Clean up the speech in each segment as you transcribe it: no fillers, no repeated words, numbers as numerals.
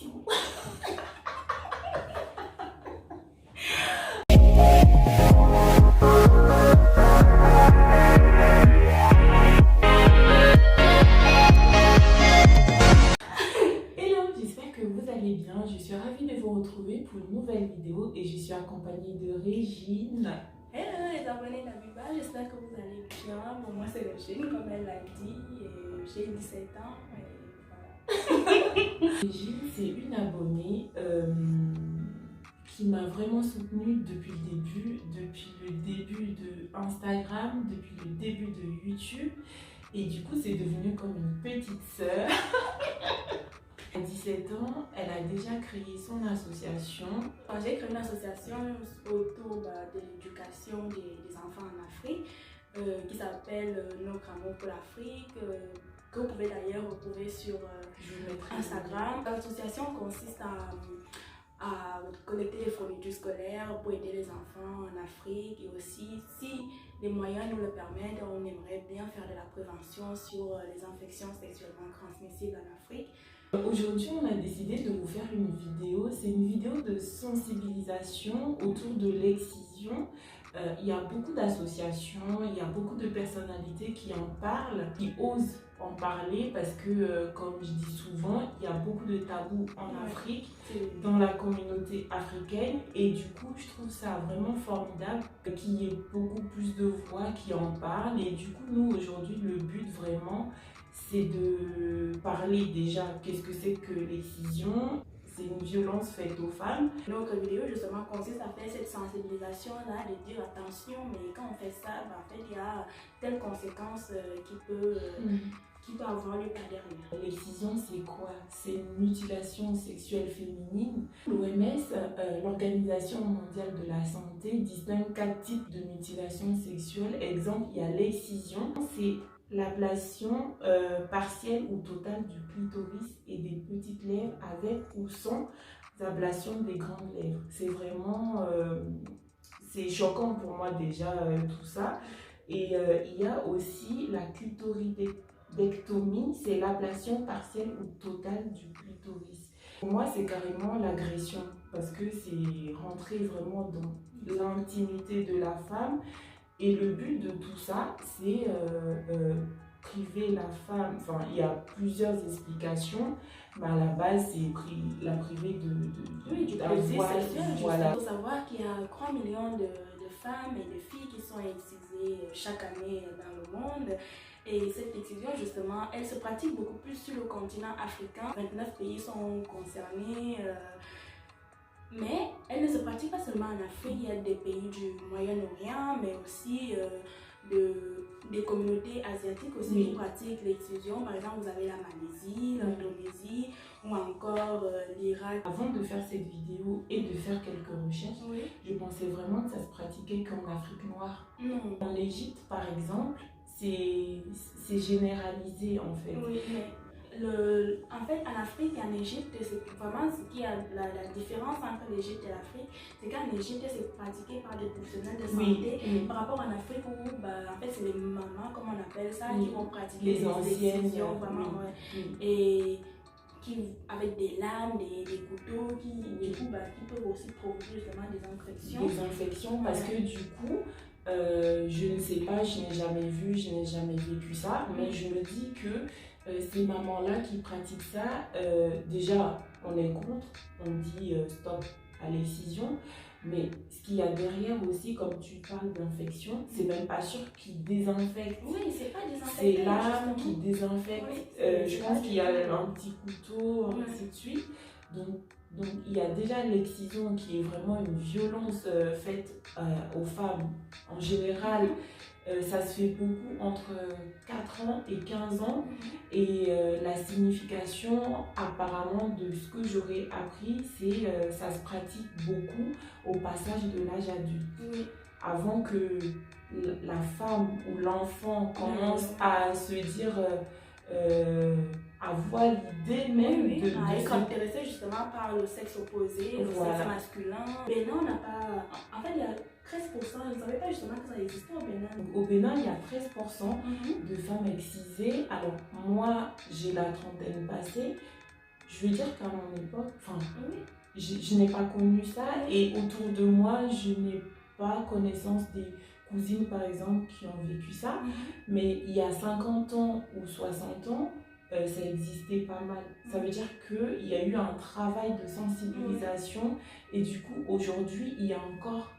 Merci beaucoup. Hello, j'espère que vous allez bien. Je suis ravie de vous retrouver pour une nouvelle vidéo et je suis accompagnée de Régine. Hello les abonnés d'Abiba, j'espère que vous allez bien. Bon, moi c'est Régine, comme elle l'a dit, j'ai 17 ans et voilà. Régine, c'est une abonnée qui m'a vraiment soutenue depuis le début de Instagram, depuis le début de YouTube. Et du coup, c'est devenu comme une petite sœur. À 17 ans, elle a déjà créé son association. J'ai créé une association autour de l'éducation des enfants en Afrique qui s'appelle Notre Amour pour l'Afrique, que vous pouvez d'ailleurs retrouver sur Instagram. L'association consiste à collecter les fournitures scolaires pour aider les enfants en Afrique, et aussi, si les moyens nous le permettent, on aimerait bien faire de la prévention sur les infections sexuellement transmissibles en Afrique. Aujourd'hui, on a décidé de vous faire une vidéo. C'est une vidéo de sensibilisation autour de l'excision. Il y a beaucoup d'associations, il y a beaucoup de personnalités qui en parlent, qui osent en parler parce que, comme je dis souvent, il y a beaucoup de tabous en Afrique, dans la communauté africaine. Et du coup, je trouve ça vraiment formidable qu'il y ait beaucoup plus de voix qui en parlent. Et du coup, nous, aujourd'hui, le but vraiment, c'est de parler déjà qu'est-ce que c'est que l'excision. C'est une violence faite aux femmes. Notre vidéo justement consiste à faire cette sensibilisation-là, de dire attention, mais quand on fait ça, en fait, il y a telle conséquence qui peut avoir lieu par derrière. L'excision, c'est quoi? C'est une mutilation sexuelle féminine. L'OMS, l'Organisation mondiale de la santé, distingue 4 types de mutilation sexuelle. Exemple, il y a l'excision, c'est l'ablation partielle ou totale du clitoris et des petites lèvres avec ou sans ablation des grandes lèvres. C'est vraiment c'est choquant pour moi déjà tout ça. Et il y a aussi la clitoridectomie, c'est l'ablation partielle ou totale du clitoris. Pour moi, c'est carrément l'agression parce que c'est rentrer vraiment dans l'intimité de la femme. Et le but de tout ça, c'est priver la femme. Enfin, il y a plusieurs explications, mais à la base, c'est la priver du plaisir sexuel. Voilà. Il faut savoir qu'il y a 3 millions de femmes et de filles qui sont excisées chaque année dans le monde. Et cette excision, justement, elle se pratique beaucoup plus sur le continent africain. 29 pays sont concernés. Mais elle ne se pratique pas seulement en Afrique, il y a des pays du Moyen-Orient, mais aussi des communautés asiatiques aussi qui pratiquent l'excision. Par exemple, vous avez la Malaisie, l'Indonésie ou encore l'Irak. Avant de faire cette vidéo et de faire quelques recherches, je pensais vraiment que ça se pratiquait qu'en Afrique noire. Non. En Égypte, par exemple, c'est généralisé en fait. Oui, mais en fait, en Afrique et en Égypte, c'est vraiment ce qui a la différence entre l'Égypte et l'Afrique, c'est qu'en Égypte, c'est pratiqué par des professionnels de santé, par rapport en Afrique où, en fait, c'est les mamans, comme on appelle ça, qui vont pratiquer les anciennes, vraiment, et qui, avec des lames, des couteaux, qui peuvent aussi provoquer justement des infections. Des infections, parce que du coup, je ne sais pas, je n'ai jamais vu, je n'ai jamais vécu ça, mais je me dis que ces mamans-là qui pratiquent ça, déjà, on est contre, on dit stop à l'excision, mais ce qu'il y a derrière aussi, comme tu parles d'infection, c'est même pas sûr qu'ils désinfectent. Oui, c'est pas désinfecté. C'est l'âme qui désinfecte. Oui, je pense qu'il y a un petit couteau, ainsi de suite. Donc il y a déjà l'excision qui est vraiment une violence faite aux femmes en général. Ça se fait beaucoup entre 4 ans et 15 ans et la signification apparemment de ce que j'aurais appris, c'est ça se pratique beaucoup au passage de l'âge adulte. Avant que la femme ou l'enfant commence à se dire avoir l'idée même à être intéressé justement par le sexe opposé, le sexe masculin. Bénin n'a pas... En fait, il y a 13%, je ne savais pas justement que ça existait au Bénin. Au Bénin, il y a 13% de femmes excisées. Alors moi, j'ai la trentaine passée. je veux dire qu'à mon époque, enfin, Oui. je n'ai pas connu ça et autour de moi, je n'ai pas connaissance des cousines par exemple qui ont vécu ça. Mais il y a 50 ans ou 60 ans, ça existait pas mal. Ça veut dire qu'il y a eu un travail de sensibilisation et du coup, aujourd'hui, il y a encore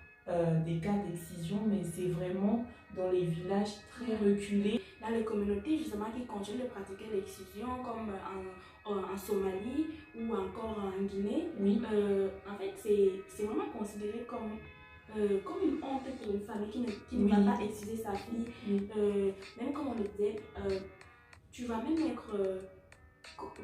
des cas d'excision, mais c'est vraiment dans les villages très reculés. Dans les communautés justement qui continuent de pratiquer l'excision, comme en Somalie ou encore en Guinée, en fait, c'est vraiment considéré comme une honte pour une famille qui ne va pas exciser sa fille. Même comme on le disait, tu vas même être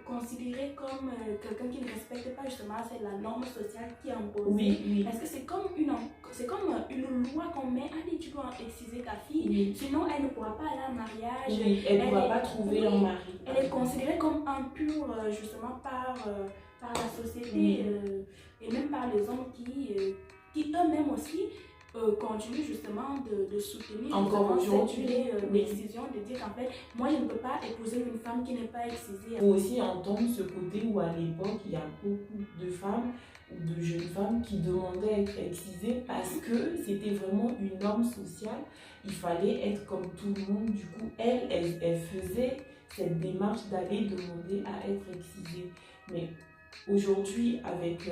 considéré comme quelqu'un qui ne respecte pas justement la norme sociale qui est imposée. Parce que c'est comme une loi qu'on met, allez, tu dois exciser ta fille, sinon elle ne pourra pas aller en mariage. Elle ne pourra pas trouver un mari. Elle est considérée comme impure justement par la société et même par les hommes qui eux-mêmes aussi continuent justement de soutenir encore aujourd'hui l'excision, de dire en fait, moi je ne peux pas épouser une femme qui n'est pas excisée. Il faut aussi entendre ce côté où à l'époque il y a beaucoup de femmes ou de jeunes femmes qui demandaient à être excisées parce que c'était vraiment une norme sociale. Il fallait être comme tout le monde. Du coup, elle faisait cette démarche d'aller demander à être excisée. Mais aujourd'hui, avec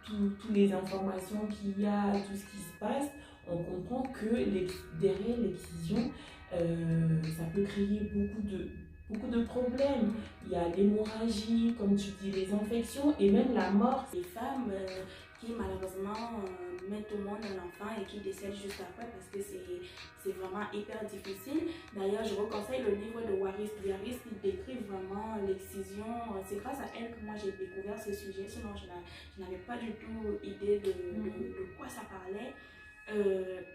toutes les informations qu'il y a, tout ce qui se passe, on comprend que derrière l'excision, ça peut créer beaucoup de problèmes. Il y a l'hémorragie, comme tu dis, les infections et même la mort. Les femmes qui malheureusement mettent au monde un enfant et qui décèdent juste après parce que c'est vraiment hyper difficile. D'ailleurs, je vous conseille le livre de Waris Diaris qui décrit vraiment l'excision. C'est grâce à elle que moi j'ai découvert ce sujet, sinon je n'avais pas du tout idée de quoi ça parlait.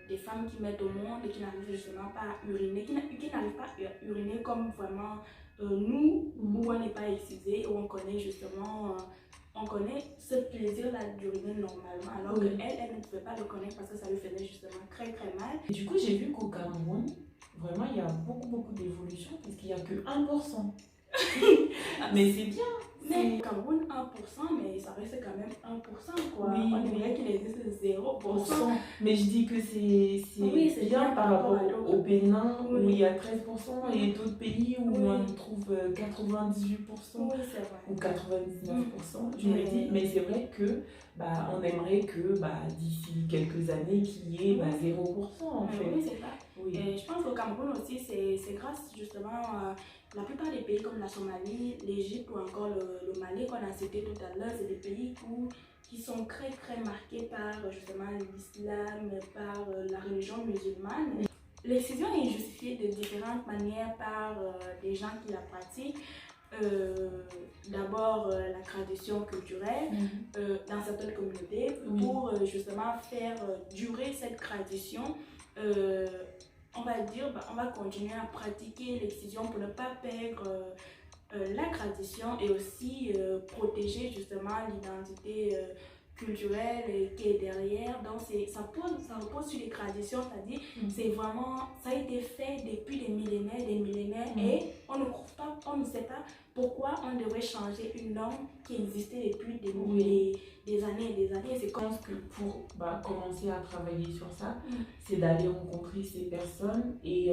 Des femmes qui mettent au monde et qui n'arrivent justement pas à uriner, qui n'arrivent pas à uriner comme vraiment nous, où on n'est pas excisé, où on connaît justement, on connaît ce plaisir-là d'uriner normalement, alors qu'elle ne pouvait pas le connaître parce que ça lui faisait justement très très mal. Et du coup, j'ai vu qu'au Cameroun, vraiment, il y a beaucoup d'évolution parce qu'il n'y a que 1%. Mais c'est bien. Mais au Cameroun, 1%, mais ça reste quand même 1%, quoi. On dirait qu'il existe 0%. Mais je dis que c'est bien par rapport au Bénin où il y a 13% et d'autres pays où on trouve 98% ou 99%. Je me dis, mais c'est vrai que on aimerait que d'ici quelques années qu'il y ait 0% en fait. Oui, c'est ça. Et je pense qu'au Cameroun aussi, c'est grâce justement à la plupart des pays comme la Somalie, l'Égypte ou encore le Mali qu'on a cité tout à l'heure, c'est des pays qui sont très très marqués par justement l'islam, par la religion musulmane. L'excision est justifiée de différentes manières par des gens qui la pratiquent. D'abord la tradition culturelle dans certaines communautés pour justement faire durer cette tradition. On va dire, on va continuer à pratiquer l'excision pour ne pas perdre la tradition et aussi protéger justement l'identité culturelle qui est derrière. Donc ça repose sur les traditions, c'est-à-dire c'est vraiment, ça a été fait depuis des millénaires et on ne sait pas pourquoi on devrait changer une norme qui existait depuis des années et des années. Je pense que pour commencer à travailler sur ça, c'est d'aller rencontrer ces personnes et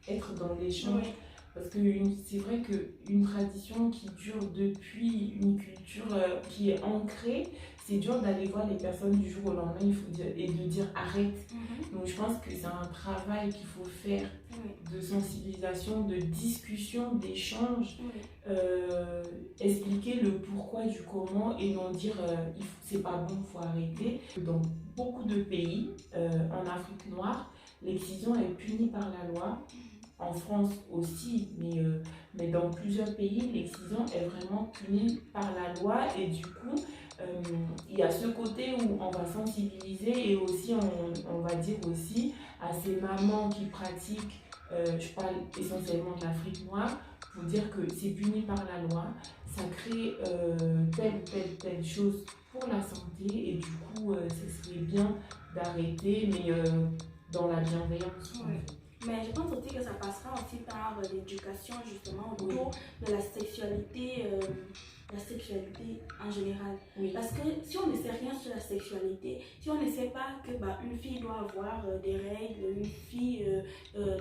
être dans l'échange. Parce que c'est vrai qu'une tradition qui dure depuis une culture qui est ancrée, c'est dur d'aller voir les personnes du jour au lendemain et de dire arrête. Donc je pense que c'est un travail qu'il faut faire de sensibilisation, de discussion, d'échange, expliquer le pourquoi du comment et non dire c'est pas bon, il faut arrêter. Dans beaucoup de pays, en Afrique noire, l'excision est punie par la loi. En France aussi, mais dans plusieurs pays, l'excision est vraiment punie par la loi et du coup, il y a ce côté où on va sensibiliser et aussi on va dire aussi à ces mamans qui pratiquent, je parle essentiellement de l'Afrique noire, pour dire que c'est puni par la loi, ça crée telle chose pour la santé et du coup, ce serait bien d'arrêter, mais dans la bienveillance. Mais je pense aussi que ça passera aussi par l'éducation justement autour de la sexualité en général. Oui. Parce que si on ne sait rien sur la sexualité, si on ne sait pas que une fille doit avoir des règles, une fille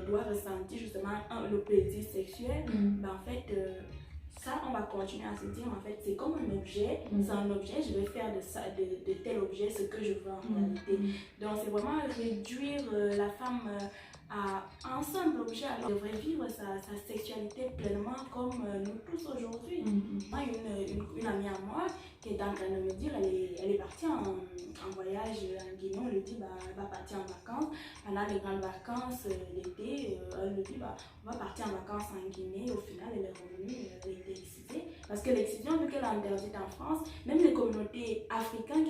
doit ressentir justement le plaisir sexuel, en fait, ça, on va continuer à se dire, en fait, c'est comme un objet, c'est un objet, je vais faire de ça, de tel objet ce que je veux en réalité. Donc, c'est vraiment réduire la femme à un simple objet. Alors, elle devrait vivre sa sexualité pleinement comme nous tous aujourd'hui. Moi, une amie à moi qui est en train de me dire, elle est partie en voyage en Guinée, on lui dit, elle va partir en vacances. Pendant les grandes vacances d'été, elle lui dit, on va partir en vacances en Guinée. Au final, elle est revenue, elle était excisée. Parce que l'excision, vu qu'elle est interdite en France, même les communautés africaines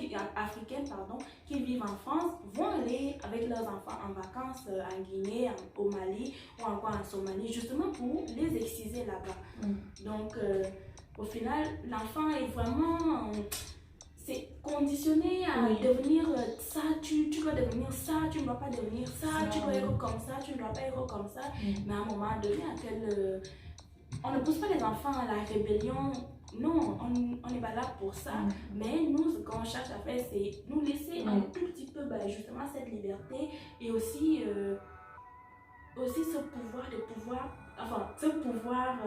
qui vivent en France vont aller avec leurs enfants en vacances en Guinée, au Mali ou encore en Somalie, justement pour les exciser là-bas. Donc, au final, l'enfant est vraiment... c'est conditionné à devenir ça, tu dois devenir ça, tu ne dois pas devenir ça, tu dois être comme ça, tu ne dois pas être comme ça. Mais à un moment donné, on ne pousse pas les enfants à la rébellion. Non, on n'est pas là pour ça. Mais nous, ce qu'on cherche à faire, c'est nous laisser un tout petit peu justement cette liberté et aussi ce pouvoir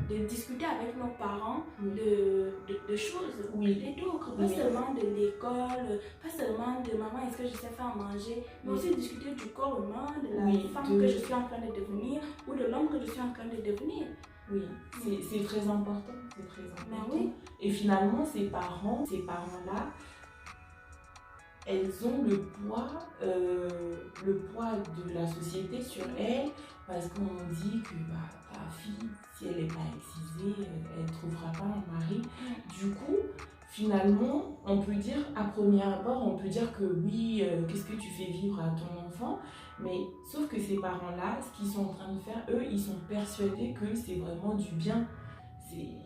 de discuter avec nos parents de choses, et d'autres, pas seulement de l'école, pas seulement de maman, est-ce que je sais faire manger, mais aussi discuter du corps humain, de la femme que je suis en train de devenir ou de l'homme que je suis en train de devenir. Oui, c'est très important, c'est très important. Oui. Et finalement, ces parents-là, elles ont le poids de la société sur elles, parce qu'on dit que ta fille, si elle n'est pas excisée, elle ne trouvera pas un mari. Du coup, finalement, on peut dire, à premier abord, on peut dire que oui, qu'est-ce que tu fais vivre à ton enfant? Mais sauf que ces parents-là, ce qu'ils sont en train de faire, eux, ils sont persuadés que c'est vraiment du bien.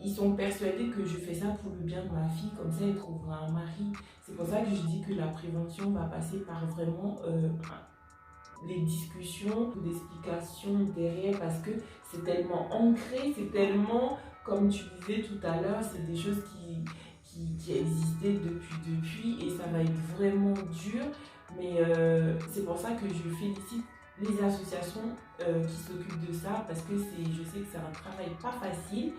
Ils sont persuadés que je fais ça pour le bien de ma fille, comme ça elle trouvera un mari. C'est pour ça que je dis que la prévention va passer par vraiment les discussions, d'explications derrière, parce que c'est tellement ancré, c'est tellement, comme tu disais tout à l'heure, c'est des choses qui existaient depuis, et ça va être vraiment dur. Mais c'est pour ça que je félicite les associations qui s'occupent de ça, parce que je sais que c'est un travail pas facile,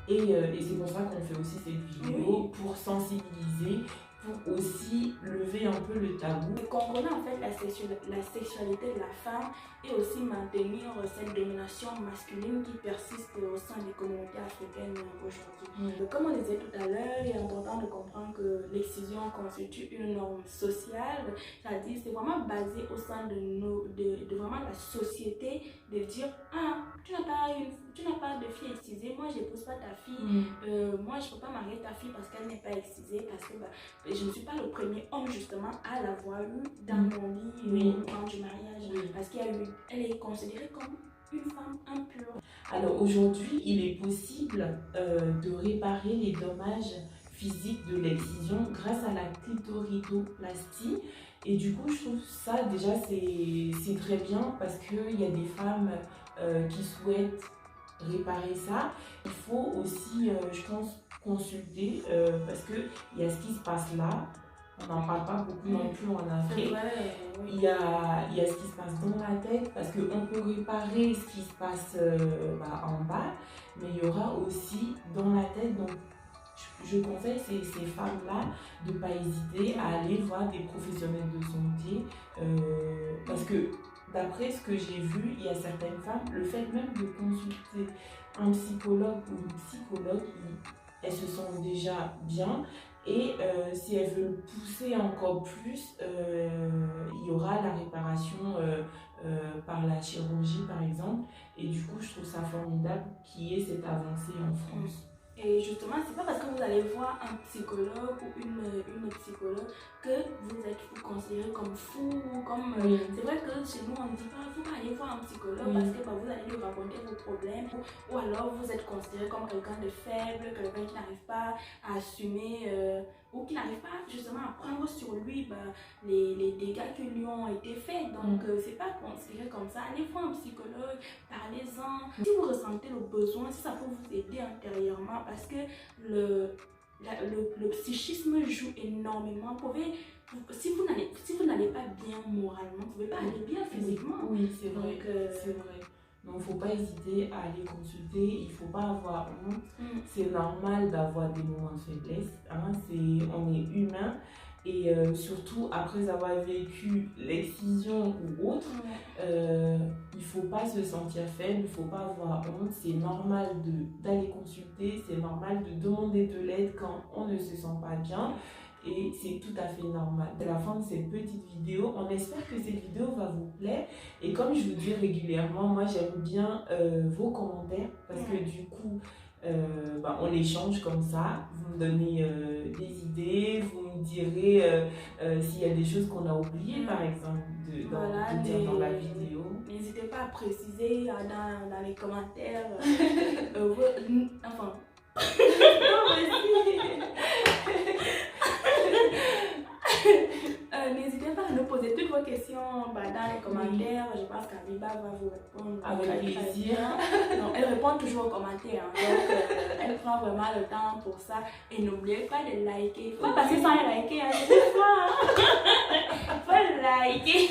et c'est pour ça qu'on fait aussi cette vidéo, pour sensibiliser, pour aussi lever un peu le tabou. Comprendre en fait la sexualité de la femme et aussi maintenir cette domination masculine qui persiste au sein des communautés africaines aujourd'hui. Comme on disait tout à l'heure, il est important de comprendre que l'excision constitue une norme sociale, c'est-à-dire c'est vraiment basé au sein de vraiment la société, de dire tu n'as pas de fille excisée, moi je n'épouse pas ta fille, moi je ne peux pas marier ta fille parce qu'elle n'est pas excisée, parce que je ne suis pas le premier homme justement à l'avoir eu dans mon lit au moment du mariage, parce qu'elle est considérée comme une femme impure. Alors aujourd'hui, il est possible de réparer les dommages physiques de l'excision grâce à la clitoridoplastie. Et du coup, je trouve ça déjà c'est très bien, parce qu'il y a des femmes qui souhaitent réparer ça. Il faut aussi, je pense, consulter parce qu'il y a ce qui se passe là. On n'en parle pas beaucoup non plus en Afrique. Il y a ce qui se passe dans la tête, parce qu'on peut réparer ce qui se passe en bas, mais il y aura aussi dans la tête. Donc, je conseille ces femmes-là de ne pas hésiter à aller voir des professionnels de santé, parce que d'après ce que j'ai vu, il y a certaines femmes, le fait même de consulter un psychologue ou une psychologue, elles se sentent déjà bien. Et si elles veulent pousser encore plus, il y aura la réparation par la chirurgie par exemple. Et du coup, je trouve ça formidable qu'il y ait cette avancée en France. Et justement, c'est pas parce que vous allez voir un psychologue ou une psychologue que vous êtes considéré comme fou. C'est vrai que chez nous, on ne dit pas il faut pas aller voir un psychologue parce que vous allez lui raconter vos problèmes, ou alors vous êtes considéré comme quelqu'un de faible, quelqu'un qui n'arrive pas à assumer ou qui n'arrive pas justement à prendre sur lui les dégâts qui lui ont été faits. Donc, c'est pas considéré comme ça. Allez voir un psychologue, parlez-en. Si vous ressentez le besoin, si ça peut vous aider intérieurement, parce que le psychisme joue énormément. Si vous n'allez pas bien moralement, vous ne pouvez pas aller bien physiquement. Oui, c'est vrai. C'est vrai. Donc, il ne faut pas hésiter à aller consulter, il ne faut pas avoir honte. C'est normal d'avoir des moments de faiblesse. Hein? On est humain. Et surtout, après avoir vécu l'excision ou autre, il ne faut pas se sentir faible, il ne faut pas avoir honte. C'est normal d'aller consulter, c'est normal de demander de l'aide quand on ne se sent pas bien. Et c'est tout à fait normal. C'est la fin de cette petite vidéo. On espère que cette vidéo va vous plaire. Et comme je vous dis régulièrement, moi j'aime bien vos commentaires parce que du coup, on échange comme ça. Vous me donnez des idées, vous me direz s'il y a des choses qu'on a oubliées par exemple de dire dans la vidéo. N'hésitez pas à préciser dans les commentaires. Enfin. N'hésitez pas à nous poser toutes vos questions dans les commentaires. Je pense qu'Abiba va vous répondre avec plaisir. Non, elle répond toujours aux commentaires. Donc, elle prend vraiment le temps pour ça. Et n'oubliez pas de liker. Il faut pas passer sans liker. Il faut liker.